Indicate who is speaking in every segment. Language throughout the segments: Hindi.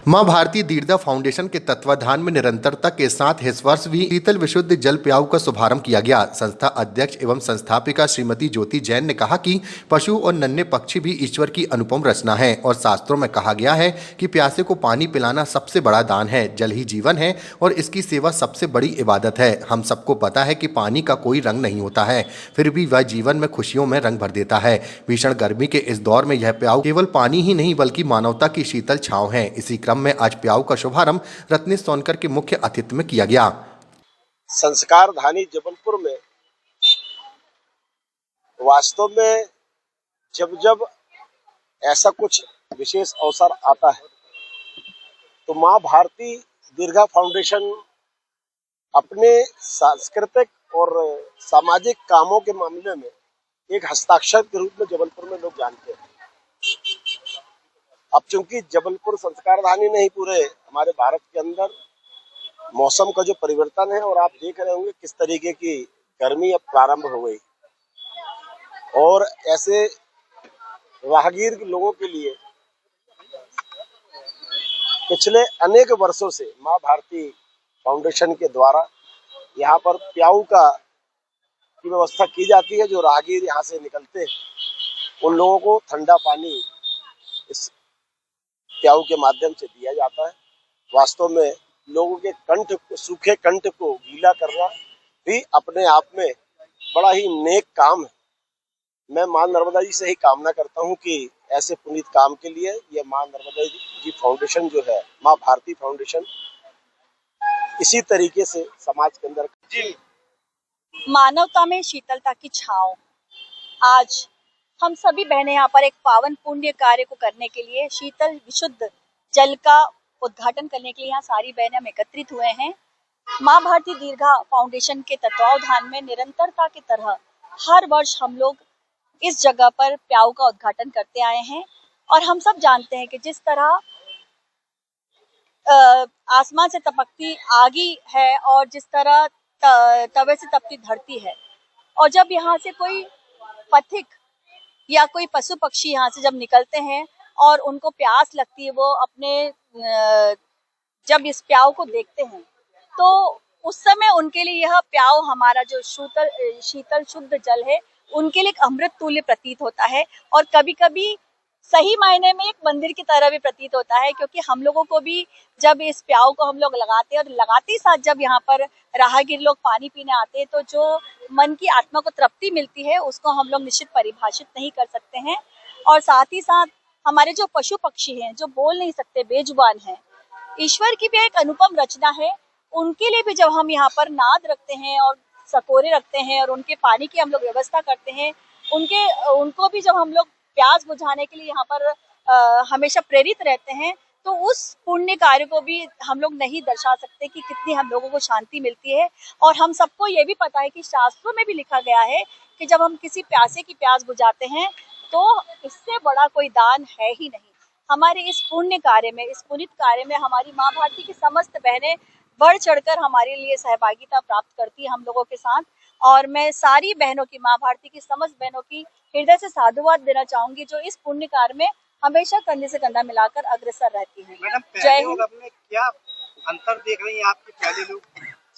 Speaker 1: मां भारती दीर्घा फाउंडेशन के तत्वाधान में निरंतरता के साथ इस वर्ष भी शीतल विशुद्ध जल प्याऊ का शुभारंभ किया गया। संस्था अध्यक्ष एवं संस्थापिका श्रीमती ज्योति जैन ने कहा कि पशु और नन्हे पक्षी भी ईश्वर की अनुपम रचना है और शास्त्रों में कहा गया है कि प्यासे को पानी पिलाना सबसे बड़ा दान है। जल ही जीवन है और इसकी सेवा सबसे बड़ी इबादत है। हम सबको पता है कि पानी का कोई रंग नहीं होता है, फिर भी वह जीवन में खुशियों में रंग भर देता है। भीषण गर्मी के इस दौर में यह प्याऊ केवल पानी ही नहीं बल्कि मानवता की शीतल छांव है। इसी क्रम में आज प्याऊ का शुभारंभ रत्नेश सोनकर के मुख्य आतिथ्य में किया गया।
Speaker 2: संस्कार धानी जबलपुर में वास्तव में जब जब ऐसा कुछ विशेष अवसर आता है तो मां भारती दीर्घा फाउंडेशन अपने सांस्कृतिक और सामाजिक कामों के मामले में एक हस्ताक्षर के रूप में जबलपुर में लोग जानते हैं। अब चूंकि जबलपुर संस्कार धानी नहीं, पूरे हमारे भारत के अंदर मौसम का जो परिवर्तन है, और आप देख रहे होंगे किस तरीके की गर्मी अब प्रारंभ हो गई, और ऐसे राहगीर लोगों के लिए पिछले अनेक वर्षों से मां भारती फाउंडेशन के द्वारा यहाँ पर प्याऊ की व्यवस्था की जाती है। जो राहगीर यहाँ से निकलते हैं उन लोगों को ठंडा पानी इस प्याऊ के माध्यम से दिया जाता है। वास्तव में लोगों के सूखे कंठ को गीला करना भी अपने आप में बड़ा ही नेक काम है। मैं मां नर्मदा जी से ही कामना करता हूं कि ऐसे पुनीत काम के लिए ये मां नर्मदा जी फाउंडेशन जो है, मां भारती फाउंडेशन, इसी तरीके से समाज के अंदर जी
Speaker 3: मानवता में शीतलता की छांव। आज हम सभी बहनें यहाँ पर एक पावन पुण्य कार्य को करने के लिए, शीतल विशुद्ध जल का उद्घाटन करने के लिए यहाँ सारी बहनें हम एकत्रित हुए हैं। मां भारती दीर्घा फाउंडेशन के तत्वावधान में निरंतरता की तरह हर वर्ष हम लोग इस जगह पर प्याऊ का उद्घाटन करते आए हैं। और हम सब जानते हैं कि जिस तरह आसमान से टपकती आगी है और जिस तरह तवे से तपती धरती है, और जब यहाँ से कोई पथिक या कोई पशु पक्षी यहाँ से जब निकलते हैं और उनको प्यास लगती है, वो अपने जब इस प्याऊ को देखते हैं तो उस समय उनके लिए यह प्याऊ, हमारा जो शीतल शुद्ध जल है, उनके लिए एक अमृत तुल्य प्रतीत होता है। और कभी कभी सही मायने में एक मंदिर की तरह भी प्रतीत होता है, क्योंकि हम लोगों को भी जब इस प्याऊ को हम लोग लगाते हैं और लगाते ही साथ जब यहाँ पर राहगीर लोग पानी पीने आते हैं तो जो मन की आत्मा को तृप्ति मिलती है उसको हम लोग निश्चित परिभाषित नहीं कर सकते हैं। और साथ ही साथ हमारे जो पशु पक्षी हैं, जो बोल नहीं सकते, बेजुबान हैं, ईश्वर की भी एक अनुपम रचना है। उनके लिए भी जब हम यहाँ पर नाद रखते हैं और सकोरे रखते हैं और उनके पानी की हम लोग व्यवस्था करते हैं, उनको भी जब हम लोग प्यास बुझाने के लिए यहाँ पर हमेशा प्रेरित रहते हैं, तो उस पुण्य कार्य को भी हम लोग नहीं दर्शा सकते कि कितनी हम लोगों को शांति मिलती है। और हम सबको ये भी पता है कि शास्त्रों में भी लिखा गया है कि जब हम किसी प्यासे की प्यास बुझाते हैं तो इससे बड़ा कोई दान है ही नहीं। हमारे इस पुण्य कार्य में, इस पुनीत कार्य में हमारी मां भारती की समस्त बहनें बढ़ चढ़कर हमारे लिए सहभागिता प्राप्त करती है हम लोगों के साथ। और मैं सारी बहनों की, मां भारती की समस्त बहनों की हृदय से साधुवाद देना चाहूंगी, जो इस पुण्य कार्य में हमेशा कंधे से कंधा मिलाकर अग्रसर रहती हैं।
Speaker 4: मैडम, पहले लोग अपने क्या अंतर देख रही हैं आपके? पहले लोग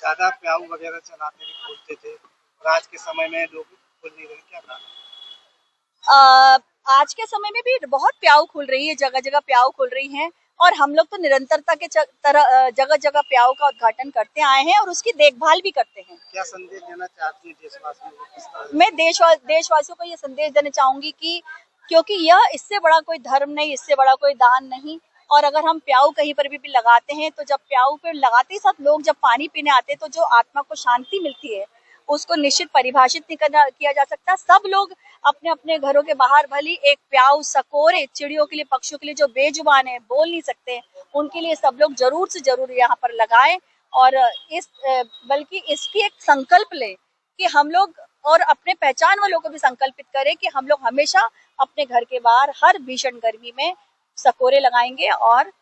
Speaker 4: ज्यादा प्याऊ वगैरह चलाते थे, खोलते थे, और आज के समय में लोग खोल नहीं रहे, क्या कारण?
Speaker 3: आज के समय में भी बहुत प्याऊ खुल रही है, जगह जगह प्याऊ खुल रही हैं, और हम लोग तो निरंतरता के तरह जगह जगह प्याऊ का उद्घाटन करते आए हैं और उसकी देखभाल भी करते हैं।
Speaker 4: क्या संदेश देना चाहती हैं देशवासियों को?
Speaker 3: मैं देशवासियों को ये संदेश देना चाहूंगी कि क्योंकि यह इससे बड़ा कोई धर्म नहीं, इससे बड़ा कोई दान नहीं, और अगर हम प्याऊ कहीं पर भी लगाते हैं तो जब प्याऊ पे लगाते ही साथ लोग जब पानी पीने आते हैं तो जो आत्मा को शांति मिलती है उसको निश्चित परिभाषित नहीं किया जा सकता। सब लोग अपने अपने घरों के बाहर भली एक प्याऊ, सकोरे, चिड़ियों के लिए, पक्षियों के लिए, जो बेजुबान है, बोल नहीं सकते, उनके लिए सब लोग जरूर से जरूर यहाँ पर लगाएं। और बल्कि इसकी एक संकल्प लें कि हम लोग, और अपने पहचान वालों को भी संकल्पित करें कि हम लोग हमेशा अपने घर के बाहर हर भीषण गर्मी में सकोरे लगाएंगे और